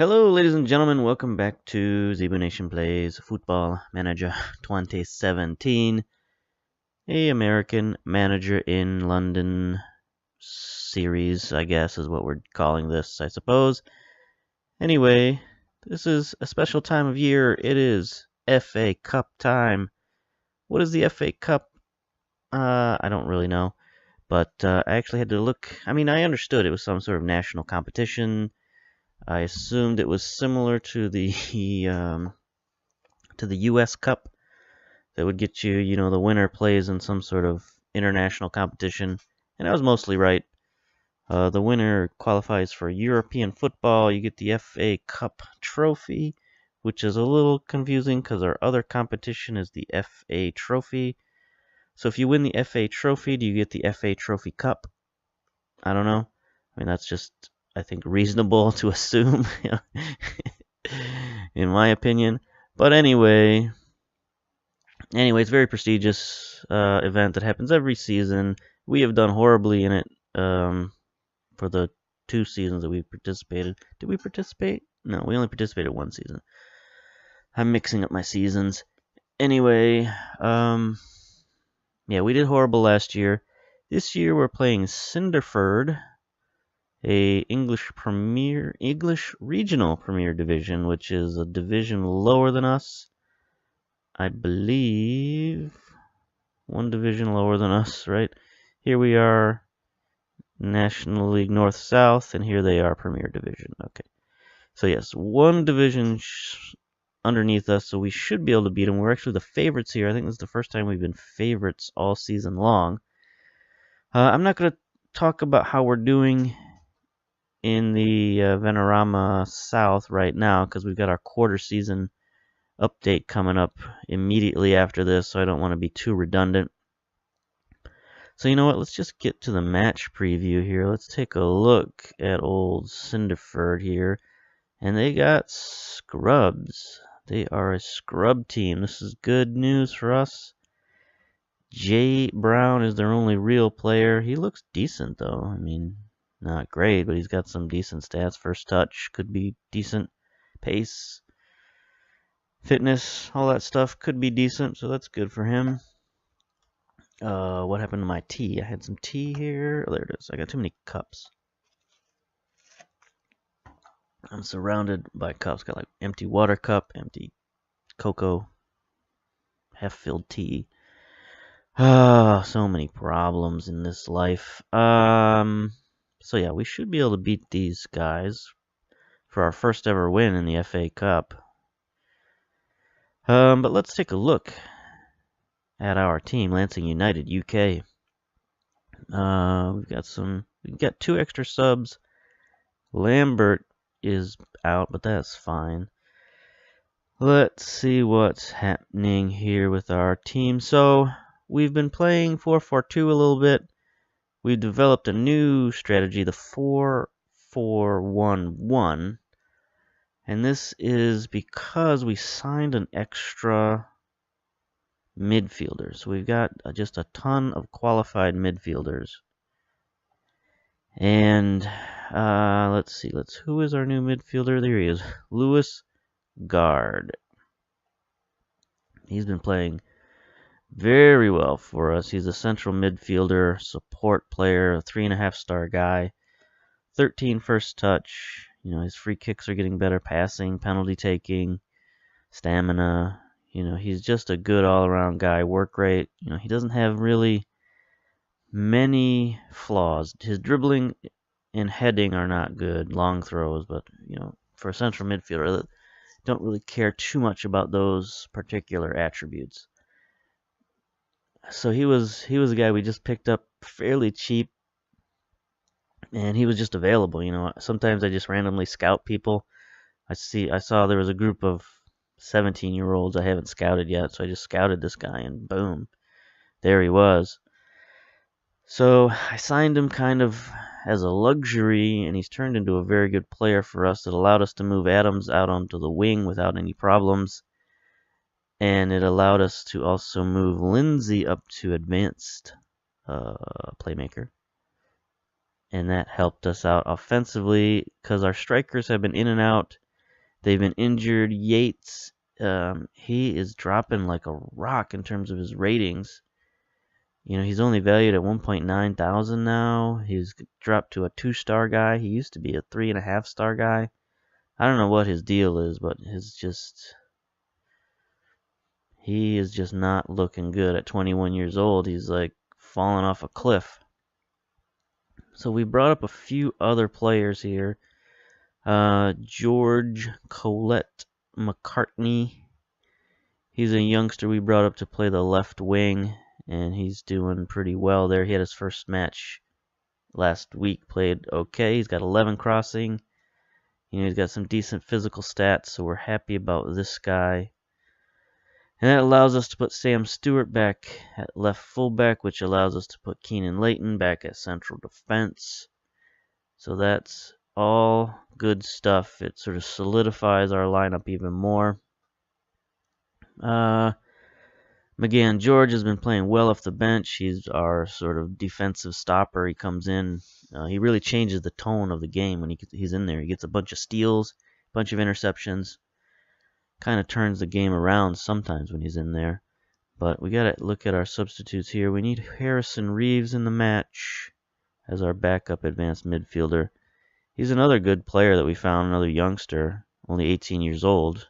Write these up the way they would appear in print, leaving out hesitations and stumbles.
Hello, ladies and gentlemen. Welcome back to Zebu Nation Plays Football Manager 2017, a American Manager in London series, I guess is what we're calling this, I suppose. Anyway, this is a special time of year. It is FA Cup time. What is the FA Cup? I don't really know, but I actually had to look. I mean, I understood it was some sort of national competition. I assumed it was similar to the U.S. Cup that would get you, the winner plays in some sort of international competition, and I was mostly right. The winner qualifies for European football. You get the FA Cup trophy, which is a little confusing because our other competition is the FA Trophy. So if you win the FA Trophy, do you get the FA Trophy Cup? I don't know. I mean, that's just, I think, reasonable to assume, in my opinion. But anyway, it's a very prestigious event that happens every season. We have done horribly in it for the 2 seasons that we participated. Did we participate? No, we only participated 1 season. I'm mixing up my seasons. Anyway, yeah, we did horrible last year. This year we're playing Cinderford, a English regional Premier Division, which is a division lower than us. I believe 1 division lower than us, right? Here we are, National League North-South, and here they are, Premier Division. Okay. So yes, 1 division underneath us, so we should be able to beat them. We're actually the favorites here. I think this is the first time we've been favorites all season long. I'm not going to talk about how we're doing in the Venorama South right now, because we've got our quarter season update coming up immediately after this, so I don't want to be too redundant. So you know what, let's just get to the match preview here. Let's take a look at old Cinderford here. And they got scrubs. They are a scrub team. This is good news for us. Jay Brown is their only real player. He looks decent though. I mean, not great, but he's got some decent stats. First touch could be decent. Pace, fitness, all that stuff could be decent, so that's good for him. What happened to my tea? I had some tea here. Oh, there it is. I got too many cups. I'm surrounded by cups. Got like empty water cup, empty cocoa, half-filled tea. So many problems in this life. So yeah, we should be able to beat these guys for our first ever win in the FA Cup. But let's take a look at our team, Lancing United UK. We've got 2 extra subs. Lambert is out, but that's fine. Let's see what's happening here with our team. So we've been playing 4-4-2 a little bit. We've developed a new strategy, the 4-4-1-1. And this is because we signed an extra midfielder. So we've got just a ton of qualified midfielders. And let's see. Who is our new midfielder? There he is. Lewis Guard. He's been playing very well for us. He's a central midfielder, support player, a 3.5-star guy. 13 first touch. His free kicks are getting better, passing, penalty taking, stamina. He's just a good all-around guy. Work rate. He doesn't have really many flaws. His dribbling and heading are not good, long throws, but for a central midfielder, don't really care too much about those particular attributes. So he was a guy we just picked up fairly cheap, and he was just available. Sometimes I just randomly scout people. I saw there was a group of 17-year-olds I haven't scouted yet, so I just scouted this guy, and boom, there he was. So I signed him kind of as a luxury, and he's turned into a very good player for us. It allowed us to move Adams out onto the wing without any problems. And it allowed us to also move Lindsay up to advanced playmaker. And that helped us out offensively because our strikers have been in and out. They've been injured. Yates, he is dropping like a rock in terms of his ratings. You know, he's only valued at 1.9 thousand now. He's dropped to a 2-star guy. He used to be a 3.5-star guy. I don't know what his deal is, but he is just not looking good at 21 years old. He's like falling off a cliff. So we brought up a few other players here. George Colette McCartney. He's a youngster we brought up to play the left wing, and he's doing pretty well there. He had his first match last week, played okay. He's got 11 crossing. You know, he's got some decent physical stats, so we're happy about this guy. And that allows us to put Sam Stewart back at left fullback, which allows us to put Keenan Layton back at central defense. So that's all good stuff. It sort of solidifies our lineup even more. McGann George has been playing well off the bench. He's our sort of defensive stopper. He comes in. He really changes the tone of the game when he's in there. He gets a bunch of steals, a bunch of interceptions. Kind of turns the game around sometimes when he's in there. But we got to look at our substitutes here. We need Harrison Reeves in the match as our backup advanced midfielder. He's another good player that we found, another youngster, only 18 years old.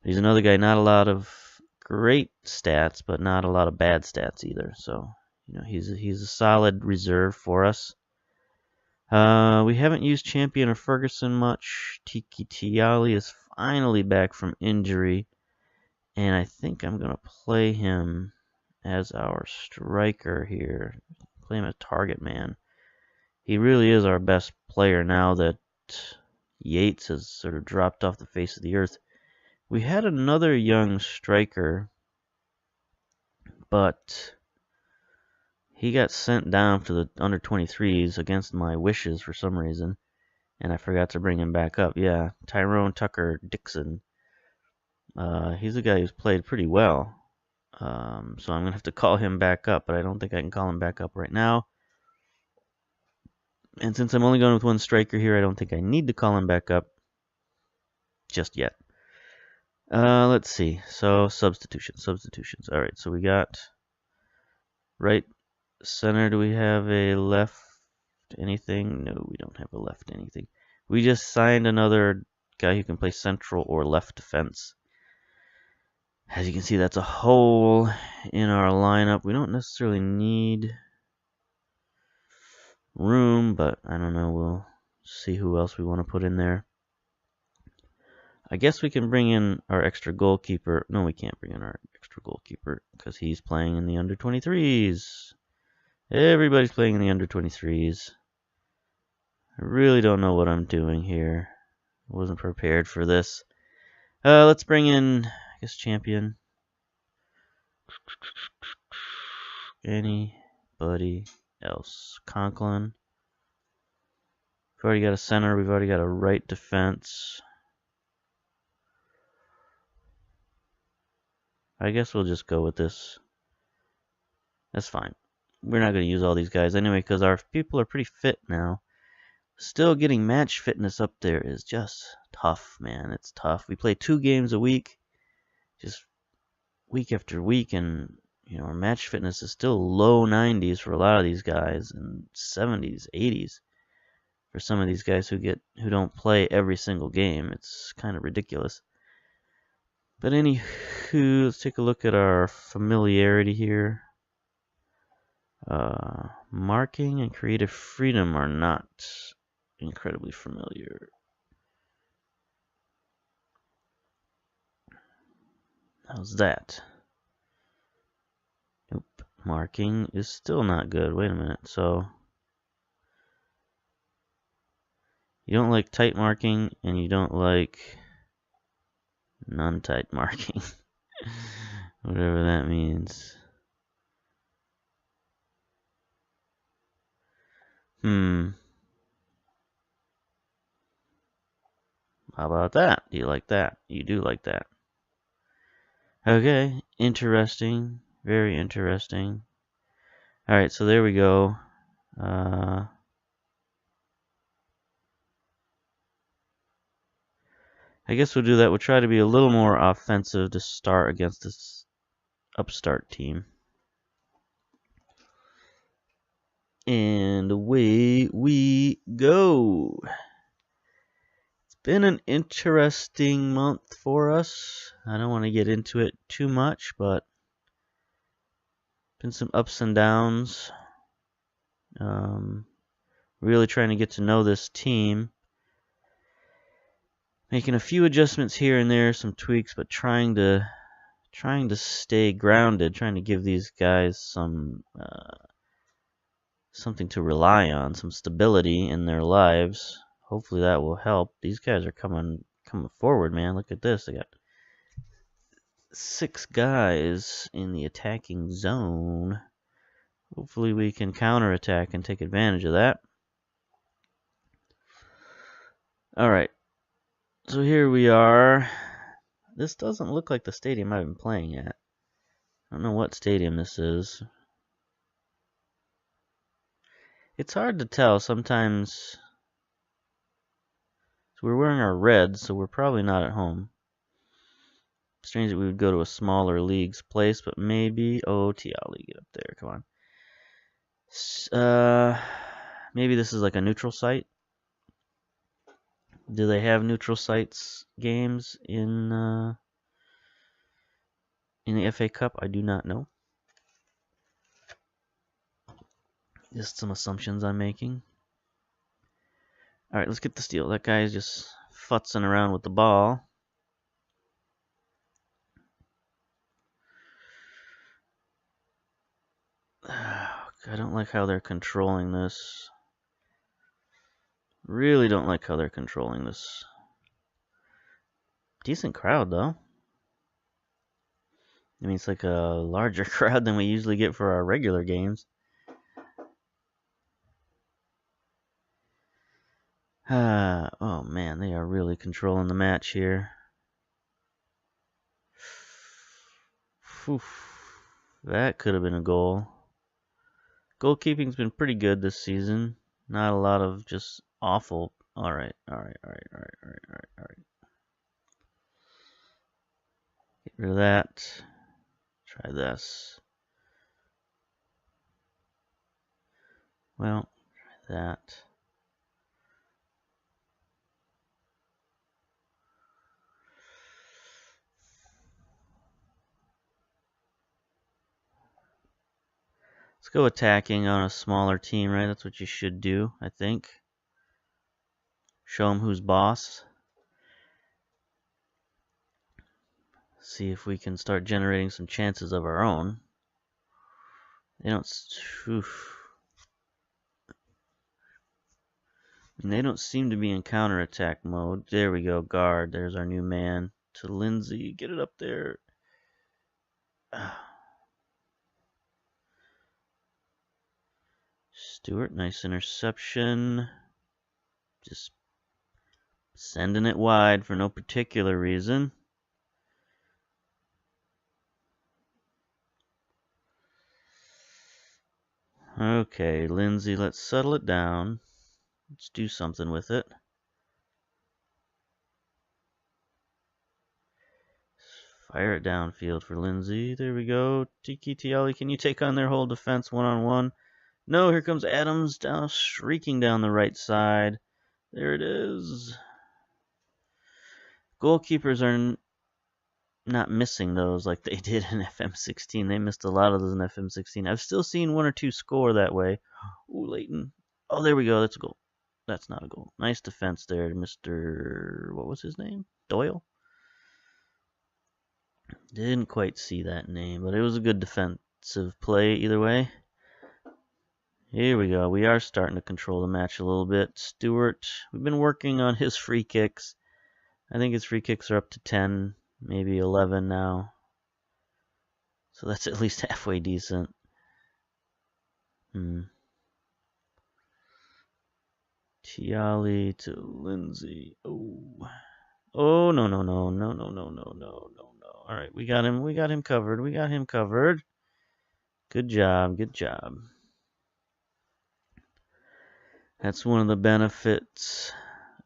He's another guy, not a lot of great stats, but not a lot of bad stats either. So, you know, he's a solid reserve for us. We haven't used Champion or Ferguson much. Tiki Tiali is finally back from injury, and I think I'm going to play him as our striker here. Play him as target man. He really is our best player now that Yates has sort of dropped off the face of the earth. We had another young striker, but he got sent down to the under 23s against my wishes for some reason, and I forgot to bring him back up. Yeah, Tyrone Tucker Dixon. He's a guy who's played pretty well, so I'm going to have to call him back up, but I don't think I can call him back up right now. And since I'm only going with one striker here, I don't think I need to call him back up just yet. Let's see. So substitutions. All right. So we got right center. Do we have a left anything? No, we don't have a left anything. We just signed another guy who can play central or left defense. As you can see, that's a hole in our lineup. We don't necessarily need room, but I don't know. We'll see who else we want to put in there. I guess we can bring in our extra goalkeeper. No, we can't bring in our extra goalkeeper because he's playing in the under 23s. Everybody's playing in the under 23s. I really don't know what I'm doing here. I wasn't prepared for this. Let's bring in, I guess, champion. Anybody else? Conklin. We've already got a center. We've already got a right defense. I guess we'll just go with this. That's fine. We're not going to use all these guys anyway because our people are pretty fit now. Still getting match fitness up there is just tough, man. It's tough. We play 2 games a week, just week after week, and you know our match fitness is still low 90s for a lot of these guys, and 70s, 80s for some of these guys who don't play every single game. It's kind of ridiculous. But anywho, let's take a look at our familiarity here. Marking and creative freedom are not incredibly familiar. How's that? Nope. Marking is still not good. Wait a minute. So you don't like tight marking and you don't like non-tight marking. Whatever that means. How about that? Do you like that? You do like that. Okay, interesting. Very interesting. Alright, so there we go. I guess we'll do that. We'll try to be a little more offensive to start against this upstart team. And away we go. It's been an interesting month for us. I don't want to get into it too much, but been some ups and downs. Really trying to get to know this team. Making a few adjustments here and there, some tweaks, but trying to stay grounded, trying to give these guys some something to rely on, some stability in their lives. Hopefully that will help. These guys are coming forward, man. Look at this. They got 6 guys in the attacking zone. Hopefully we can counterattack and take advantage of that. Alright. So here we are. This doesn't look like the stadium I've been playing at. I don't know what stadium this is. It's hard to tell sometimes. So we're wearing our red, so we're probably not at home. Strange that we would go to a smaller league's place, but maybe. Oh, Tiali, get up there. Come on. Maybe this is like a neutral site. Do they have neutral sites games in the FA Cup? I do not know. Just some assumptions I'm making. Alright, let's get the steal. That guy is just futzing around with the ball. I don't like how they're controlling this. Really don't like how they're controlling this. Decent crowd, though. I mean, it's like a larger crowd than we usually get for our regular games. Oh man, they are really controlling the match here. Oof, that could have been a goal. Goalkeeping's been pretty good this season. Not a lot of just awful. Alright. Get rid of that. Try this. Well, try that. Let's go attacking on a smaller team, right? That's what you should do, I think. Show them who's boss. See if we can start generating some chances of our own. They don't. They don't seem to be in counterattack mode. There we go, guard. There's our new man. To Lindsay, get it up there. Stewart, nice interception. Just sending it wide for no particular reason. Okay, Lindsay, let's settle it down. Let's do something with it. Fire it downfield for Lindsay. There we go. Tiki Tiali, can you take on their whole defense one-on-one? No, here comes Adams down, shrieking down the right side. There it is. Goalkeepers are not missing those like they did in FM16. They missed a lot of those in FM16. I've still seen 1 or 2 score that way. Ooh, Leighton. Oh, there we go. That's a goal. That's not a goal. Nice defense there, Mr. What was his name? Doyle? Didn't quite see that name, but it was a good defensive play either way. Here we go. We are starting to control the match a little bit. Stewart, we've been working on his free kicks. I think his free kicks are up to 10, maybe 11 now. So that's at least halfway decent. Tiali to Lindsay. Oh. Oh, no. All right, we got him covered. Good job. That's one of the benefits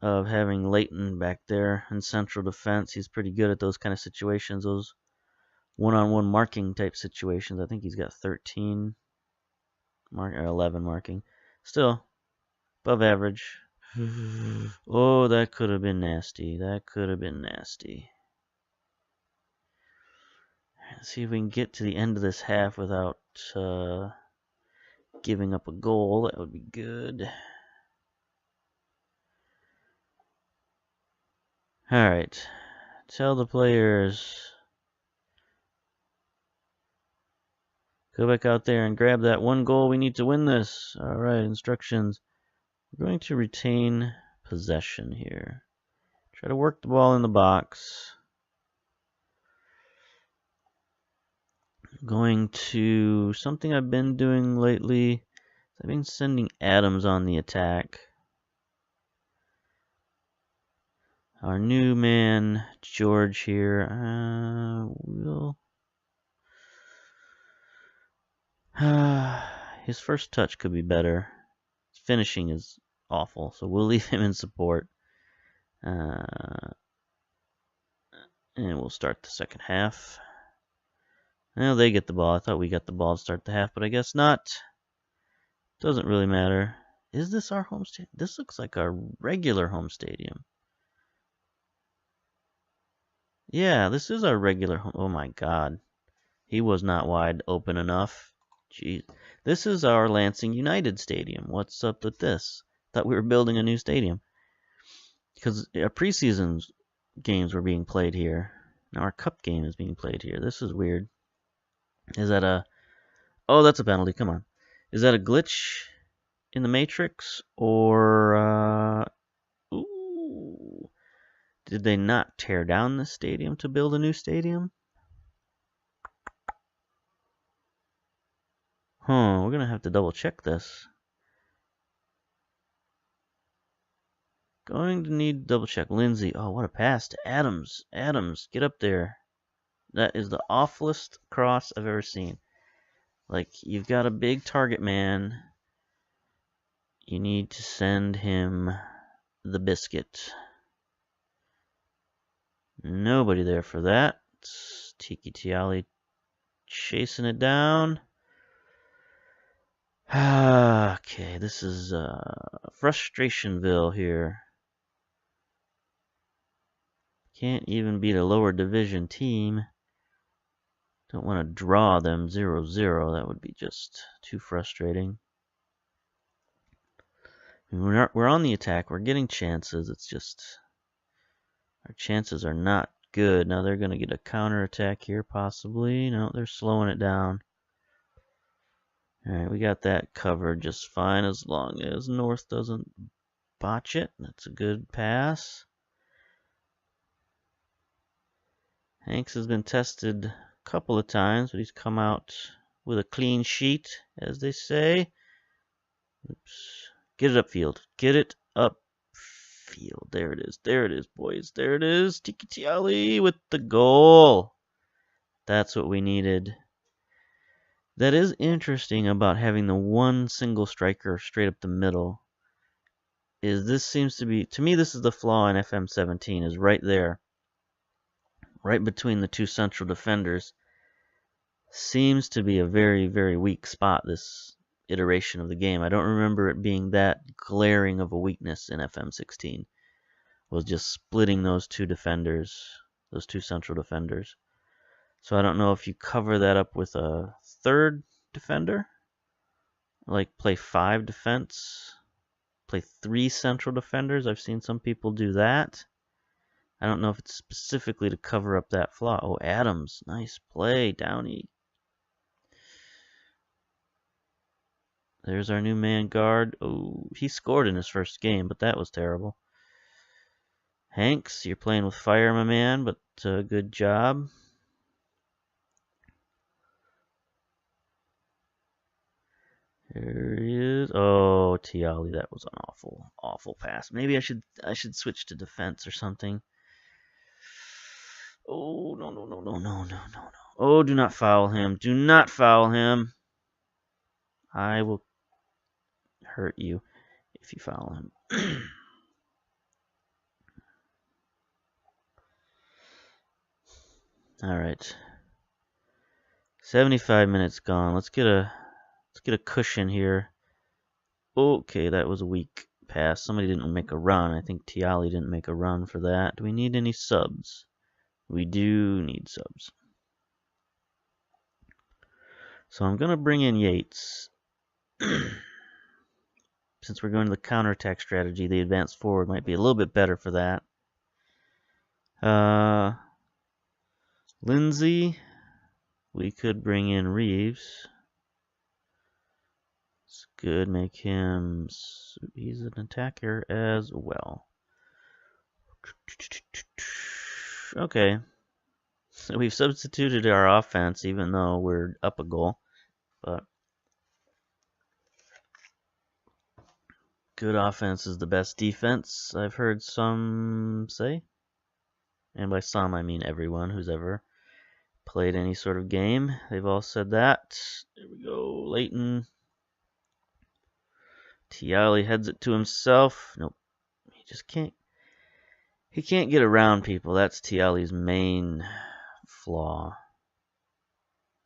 of having Leighton back there in central defense. He's pretty good at those kind of situations, those one-on-one marking type situations. I think he's got 13 or 11 marking. Still, above average. Oh, that could have been nasty. That could have been nasty. Let's see if we can get to the end of this half without giving up a goal. That would be good. Alright. Tell the players. Go back out there and grab that one goal. We need to win this. Alright, instructions. We're going to retain possession here. Try to work the ball in the box. Going to something I've been doing lately. I've been sending Adams on the attack. Our new man, George here, will... his first touch could be better. His finishing is awful, so we'll leave him in support. And we'll start the second half. Well, they get the ball. I thought we got the ball to start the half, but I guess not. Doesn't really matter. Is this our home stadium? This looks like our regular home stadium. Yeah, this is our regular home. Oh my god. He was not wide open enough. Jeez. This is our Lansing United Stadium. What's up with this? Thought we were building a new stadium. Because our preseason games were being played here. Now our cup game is being played here. This is weird. Is that a... Oh, that's a penalty. Come on. Is that a glitch in the Matrix? Or... Ooh. Did they not tear down the stadium to build a new stadium? We're going to have to double check this. Going to need to double check. Lindsay. Oh, what a pass to Adams. Adams, get up there. That is the awfulest cross I've ever seen. Like, you've got a big target man. You need to send him the biscuit. Nobody there for that. It's Tiki Tiali chasing it down. Okay, this is Frustrationville here. Can't even beat a lower division team. Don't want to draw them 0-0. That would be just too frustrating. We're on the attack. We're getting chances. It's just our chances are not good. Now they're going to get a counterattack here, possibly. No, they're slowing it down. Alright, we got that covered just fine as long as North doesn't botch it. That's a good pass. Hanks has been tested a couple of times, but he's come out with a clean sheet, as they say. Oops. Get it upfield. Get it upfield. There it is. There it is, boys. There it is. Tiki Tiali with the goal. That's what we needed. That is interesting about having the one single striker straight up the middle. Is this seems to be, to me, this is the flaw in FM17, is right there. Right between the two central defenders. Seems to be a very, very weak spot, this iteration of the game. I don't remember it being that glaring of a weakness in FM16. Was just splitting those two defenders, those two central defenders. So I don't know if you cover that up with a third defender, like play 5 defense, play 3 central defenders. I've seen some people do that. I don't know if it's specifically to cover up that flaw. Oh, Adams, nice play, Downey. There's our new man guard. Oh, he scored in his first game, but that was terrible. Hanks, you're playing with fire, my man, but good job. There he is. Oh, Tiali, that was an awful, awful pass. Maybe I should switch to defense or something. Oh, no. Oh, do not foul him. Do not foul him. I will hurt you if you foul him. All right. 75 minutes gone. Let's get a cushion here. Okay, that was a weak pass. Somebody didn't make a run. I think Tiali didn't make a run for that. Do we need any subs? We do need subs. So I'm going to bring in Yates. Since we're going to the counterattack strategy, the advance forward might be a little bit better for that. Lindsay, we could bring in Reeves. It's good. Make him, he's an attacker as well. Okay. So we've substituted our offense, even though we're up a goal. But good offense is the best defense, I've heard some say. And by some, I mean everyone who's ever played any sort of game. They've all said that. There we go. Leighton. Tiali heads it to himself. Nope. He just can't. He can't get around people. That's Tiali's main flaw.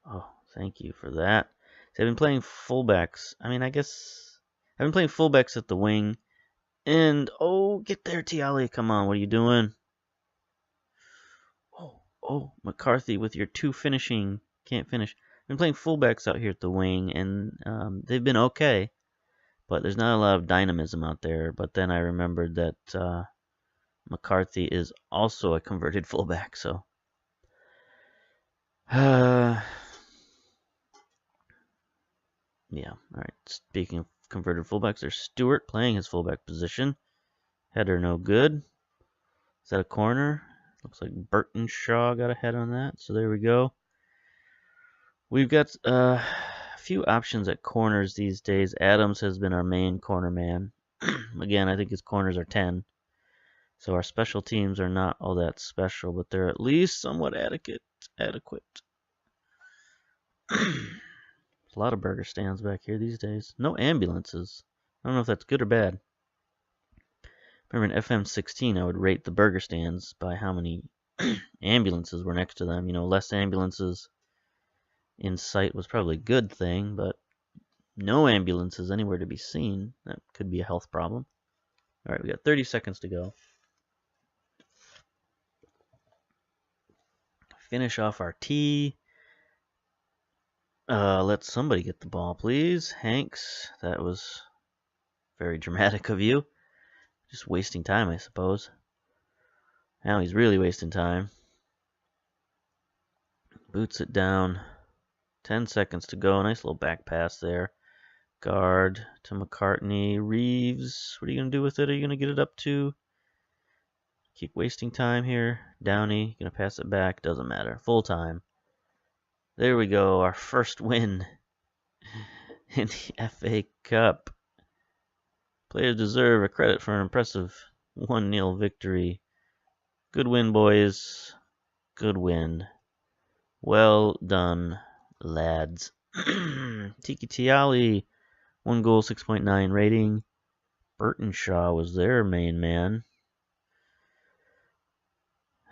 Oh, thank you for that. So I've been playing fullbacks. I mean, I guess I've been playing fullbacks at the wing. And, oh, get there, Tiali. Come on, what are you doing? Oh, McCarthy with your two finishing. Can't finish. I've been playing fullbacks out here at the wing, and they've been okay. But there's not a lot of dynamism out there. But then I remembered that McCarthy is also a converted fullback, so. Yeah, alright. Speaking of converted fullbacks, there's Stewart playing his fullback position. Header no good. Is that a corner? Looks like Burton Shaw got a head on that, so there we go. We've got a few options at corners these days. Adams has been our main corner man. Again, I think his corners are 10. So our special teams are not all that special, but they're at least somewhat adequate. A lot of burger stands back here these days. No ambulances. I don't know if that's good or bad. Remember in FM16, I would rate the burger stands by how many ambulances were next to them. You know, less ambulances in sight was probably a good thing, but no ambulances anywhere to be seen. That could be a health problem. All right, we got 30 seconds to go. Finish off our tea. Let somebody get the ball, please. Hanks, that was very dramatic of you. Just wasting time, I suppose. Now he's really wasting time. Boots it down. 10 seconds to go. Nice little back pass there. Guard to McCartney. Reeves, what are you going to do with it? Are you going to get it up to? Keep wasting time here. Downey, going to pass it back. Doesn't matter. Full time. There we go. Our first win in the FA Cup. Players deserve a credit for an impressive 1-0 victory. Good win, boys. Good win. Well done, lads. Tiki Tiali, 1 goal, 6.9 rating. Burton Shaw was their main man.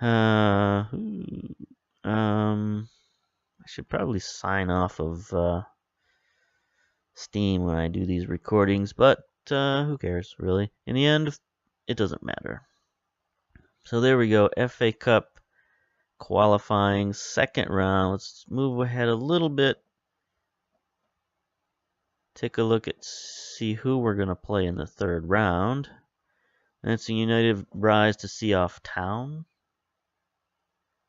I should probably sign off of Steam when I do these recordings, but who cares, really? In the end, it doesn't matter. So there we go, FA Cup qualifying, second round. Let's move ahead a little bit. Take a look at, see who we're going to play in the third round. Lancing United rise to see off Town.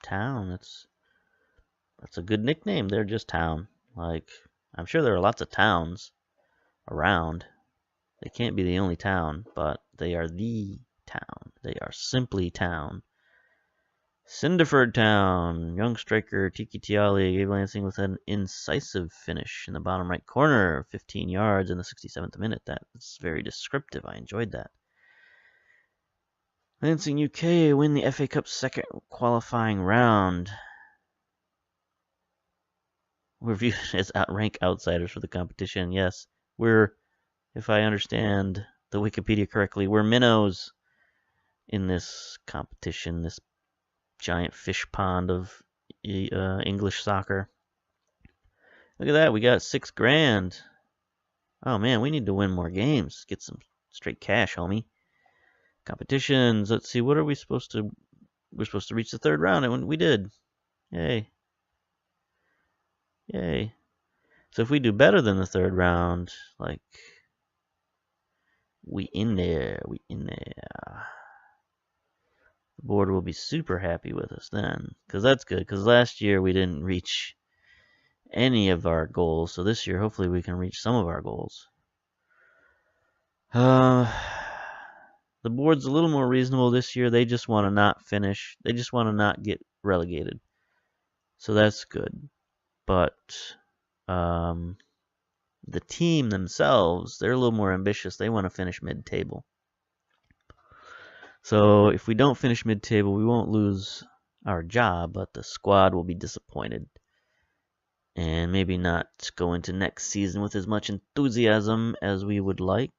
Town, that's a good nickname. They're just Town. Like, I'm sure there are lots of towns around. They can't be the only town, but they are the town. They are simply Town. Cinderford Town. Young striker Tiki Tiali gave Lansing with an incisive finish in the bottom right corner. 15 yards in the 67th minute. That's very descriptive. I enjoyed that. Lansing UK win the FA Cup second qualifying round. We're viewed as rank outsiders for the competition. Yes, we're, if I understand the Wikipedia correctly, we're minnows in this competition, this giant fish pond of English soccer. Look at that, we got $6 grand. Oh man, we need to win more games. Get some straight cash, homie. Competitions. Let's see, what are we supposed to... We're supposed to reach the 3rd round, and we did. Yay. Yay. So if we do better than the 3rd round, like... We in there. The board will be super happy with us then. Because that's good, because last year we didn't reach any of our goals. So this year, hopefully we can reach some of our goals. The board's a little more reasonable this year. They just want to not finish. They just want to not get relegated. So that's good. But the team themselves, they're a little more ambitious. They want to finish mid-table. So if we don't finish mid-table, we won't lose our job, but the squad will be disappointed. And maybe not go into next season with as much enthusiasm as we would like.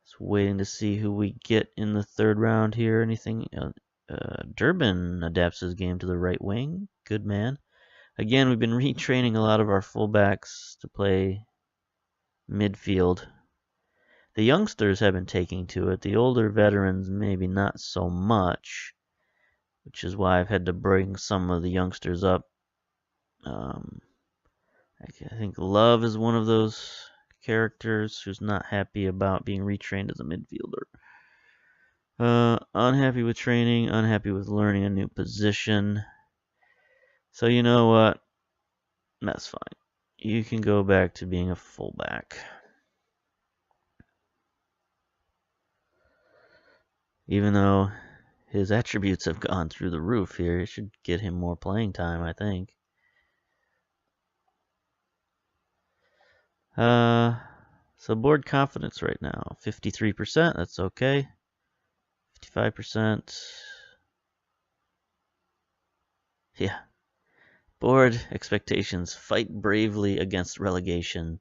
Just waiting to see who we get in the 3rd round here. Anything? Durbin adapts his game to the right wing. Good man. Again, we've been retraining a lot of our fullbacks to play midfield. The youngsters have been taking to it. The older veterans maybe not so much, which is why I've had to bring some of the youngsters up. I think Love is one of those characters who's not happy about being retrained as a midfielder. Unhappy with training, unhappy with learning a new position. So you know what? That's fine. You can go back to being a fullback. Even though his attributes have gone through the roof here, it should get him more playing time, I think. So board confidence right now, 53%, that's okay. 55%. Yeah. Board expectations, fight bravely against relegation.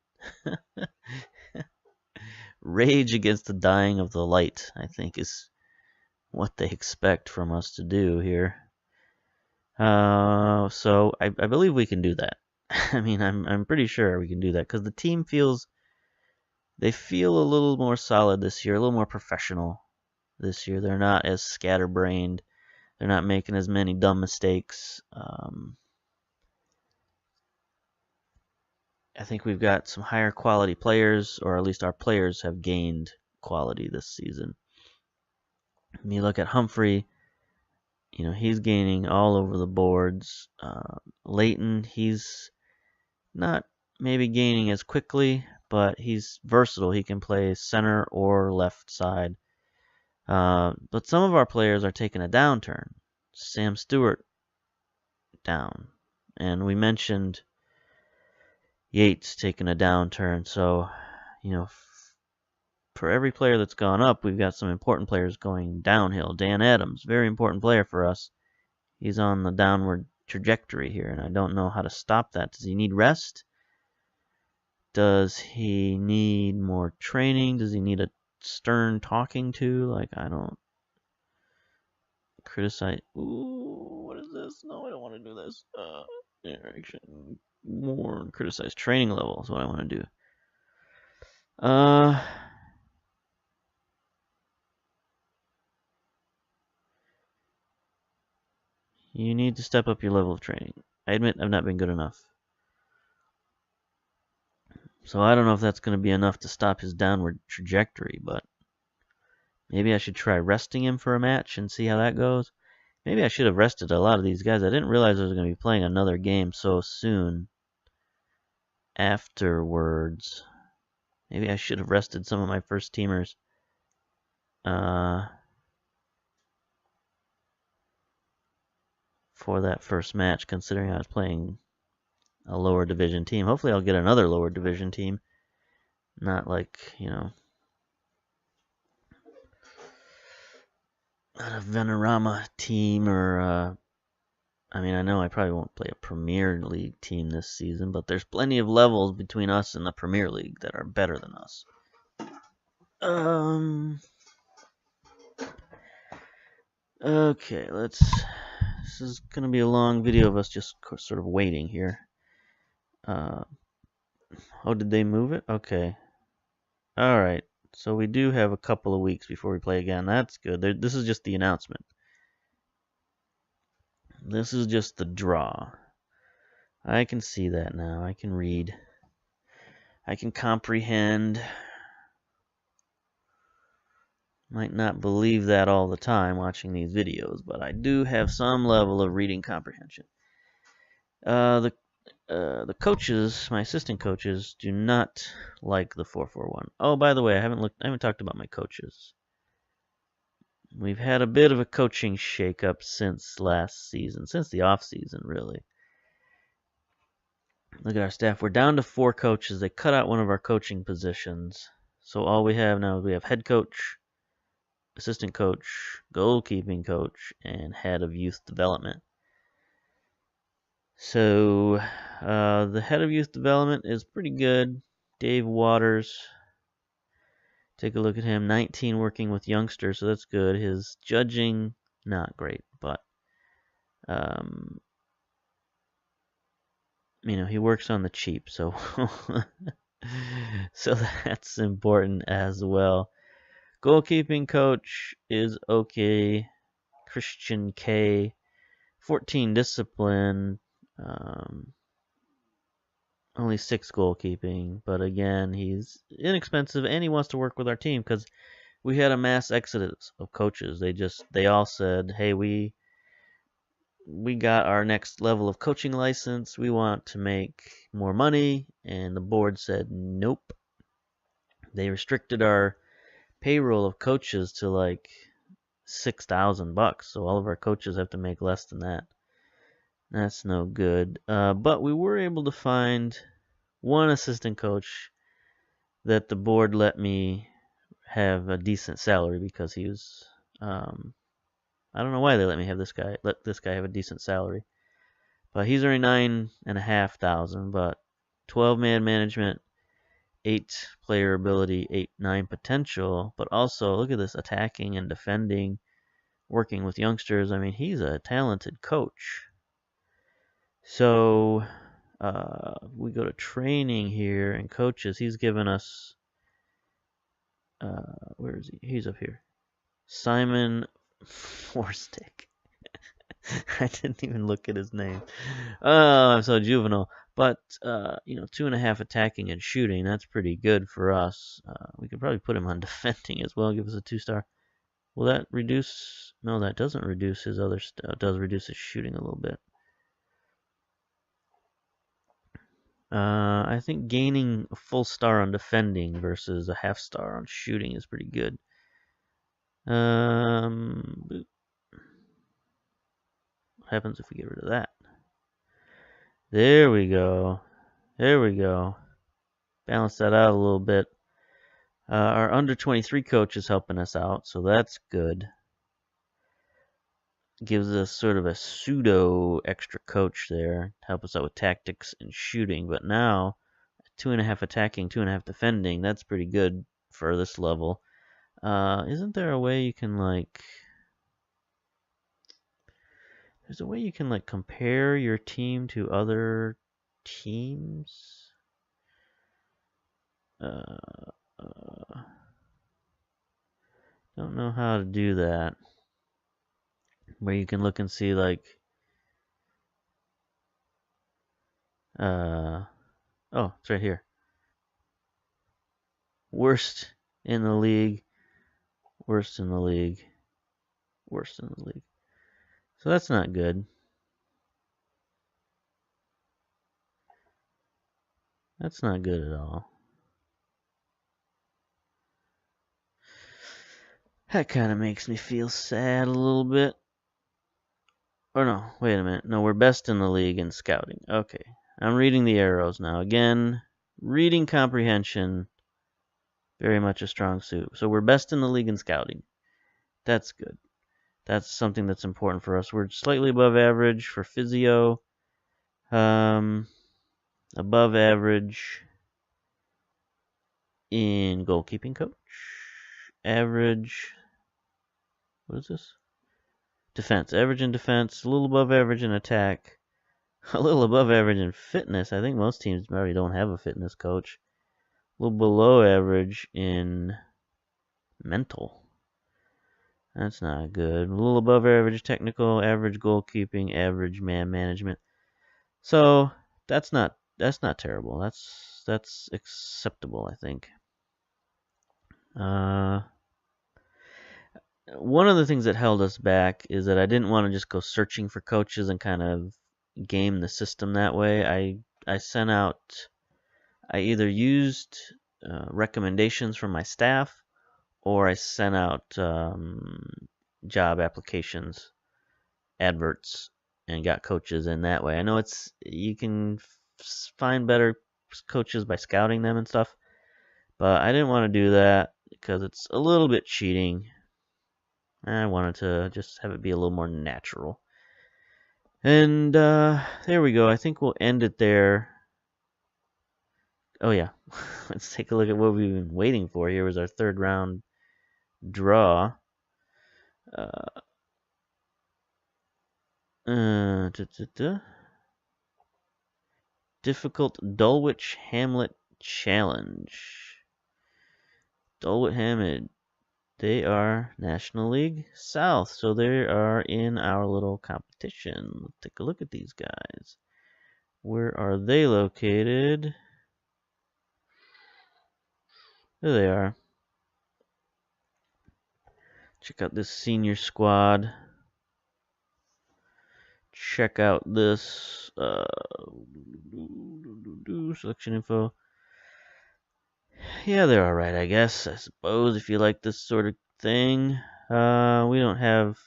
Rage against the dying of the light, I think, is what they expect from us to do here. So I believe we can do that. I mean, I'm pretty sure we can do that because the team they feel a little more solid this year, a little more professional this year. They're not as scatterbrained. They're not making as many dumb mistakes. I think we've got some higher quality players, or at least our players have gained quality this season. When you look at Humphrey, you know, he's gaining all over the boards. Leighton, he's not maybe gaining as quickly, but he's versatile. He can play center or left side. But some of our players are taking a downturn. Sam Stewart, down. And we mentioned Yates taking a downturn. So, you know, for every player that's gone up, we've got some important players going downhill. Dan Adams, very important player for us. He's on the downward trajectory here, and I don't know how to stop that. Does he need rest? Does he need more training? Does he need a stern talking to? Like, I don't criticize. Ooh, what is this? No, I don't want to do this. Interaction. More criticize training level is what I want to do. You need to step up your level of training. I admit I've not been good enough. So I don't know if that's going to be enough to stop his downward trajectory, but maybe I should try resting him for a match and see how that goes. Maybe I should have rested a lot of these guys. I didn't realize I was going to be playing another game so soon afterwards. Maybe I should have rested some of my first teamers. For that first match, considering I was playing a lower division team. Hopefully I'll get another lower division team. Not like, you know, not a Venorama team or, I mean, I know I probably won't play a Premier League team this season, but there's plenty of levels between us and the Premier League that are better than us. Okay, let's this is going to be a long video of us just sort of waiting here. Oh, did they move it? Okay. Alright, so we do have a couple of weeks before we play again. That's good. This is just the announcement. This is just the draw. I can see that now. I can read. I can comprehend. Might not believe that all the time watching these videos, but I do have some level of reading comprehension. The coaches, my assistant coaches, do not like the 4-4-1. Oh, by the way, I haven't talked about my coaches. We've had a bit of a coaching shakeup since last season, since the off season, really. Look at our staff. We're down to 4 coaches. They cut out one of our coaching positions. So all we have now is we have head coach, assistant coach, goalkeeping coach, and head of youth development. So the head of youth development is pretty good. Dave Waters. Take a look at him. 19 working with youngsters, so that's good. His judging, not great, but you know, he works on the cheap, so so that's important as well. Goalkeeping coach is okay. Christian K. 14 discipline. Only 6 goalkeeping, but again, he's inexpensive and he wants to work with our team because we had a mass exodus of coaches. They all said, "Hey, we got our next level of coaching license. We want to make more money," and the board said, "Nope." They restricted our payroll of coaches to like $6,000, so all of our coaches have to make less than that. That's no good. But we were able to find one assistant coach that the board let me have a decent salary because he was, I don't know why they let me have let this guy have a decent salary. But he's earning $9,500, but 12-man management, 8 player ability, 9 potential, but also look at this attacking and defending, working with youngsters. I mean, he's a talented coach. So we go to training here and coaches. He's given us, where is he? He's up here. Simon Forstick. I didn't even look at his name. Oh, I'm so juvenile. But, 2.5 attacking and shooting, that's pretty good for us. We could probably put him on defending as well, give us a 2-star. Will that reduce? No, that doesn't reduce his other stuff. It does reduce his shooting a little bit. I think gaining a full star on defending versus a half star on shooting is pretty good. What happens if we get rid of that? There we go. There we go. Balance that out a little bit. Our under 23 coach is helping us out, so that's good. Gives us sort of a pseudo extra coach there to help us out with tactics and shooting. But now, 2.5 attacking, 2.5 defending, that's pretty good for this level. Isn't there a way you can there's a way you can compare your team to other teams? Don't know how to do that. Where you can look and see oh, it's right here. Worst in the league, worst in the league, worst in the league. So that's not good. That's not good at all. That kind of makes me feel sad a little bit. Or no, wait a minute. No, we're best in the league in scouting. Okay. I'm reading the arrows now. Again, reading comprehension, very much a strong suit. So we're best in the league in scouting. That's good. That's something that's important for us. We're slightly above average for physio. Above average in goalkeeping coach. Average, what is this? Defense. Average in defense. A little above average in attack. A little above average in fitness. I think most teams already don't have a fitness coach. A little below average in mental. That's not good. A little above average technical, average goalkeeping, average man management. So that's not terrible. That's acceptable, I think. One of the things that held us back is that I didn't want to just go searching for coaches and kind of game the system that way. I sent out. I either used recommendations from my staff, or I sent out job applications, adverts, and got coaches in that way. I know you can find better coaches by scouting them and stuff, but I didn't want to do that because it's a little bit cheating. I wanted to just have it be a little more natural. And there we go. I think we'll end it there. Oh yeah, let's take a look at what we've been waiting for. Here was our third round draw. Difficult Dulwich Hamlet Challenge. Dulwich Hamlet, they are National League South, so they are in our little competition. Let's take a look at these guys. Where are they located? There they are. Check out this senior squad. Check out this selection info. Yeah, they're alright, I guess. I suppose if you like this sort of thing. We don't have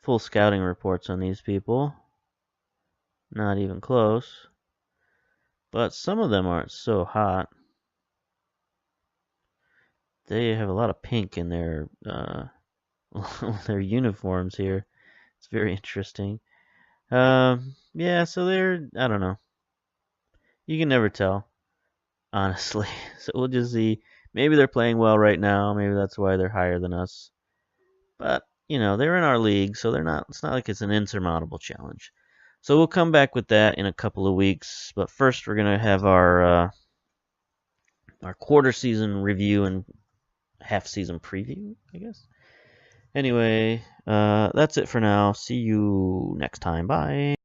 full scouting reports on these people. Not even close. But some of them aren't so hot. They have a lot of pink in their their uniforms here. It's very interesting. Yeah, so I don't know. You can never tell, honestly. So we'll just see. Maybe they're playing well right now. Maybe that's why they're higher than us. But, they're in our league, so it's not like it's an insurmountable challenge. So we'll come back with that in a couple of weeks. But first, we're going to have our quarter season review and half season preview, I guess. Anyway, that's it for now. See you next time. Bye.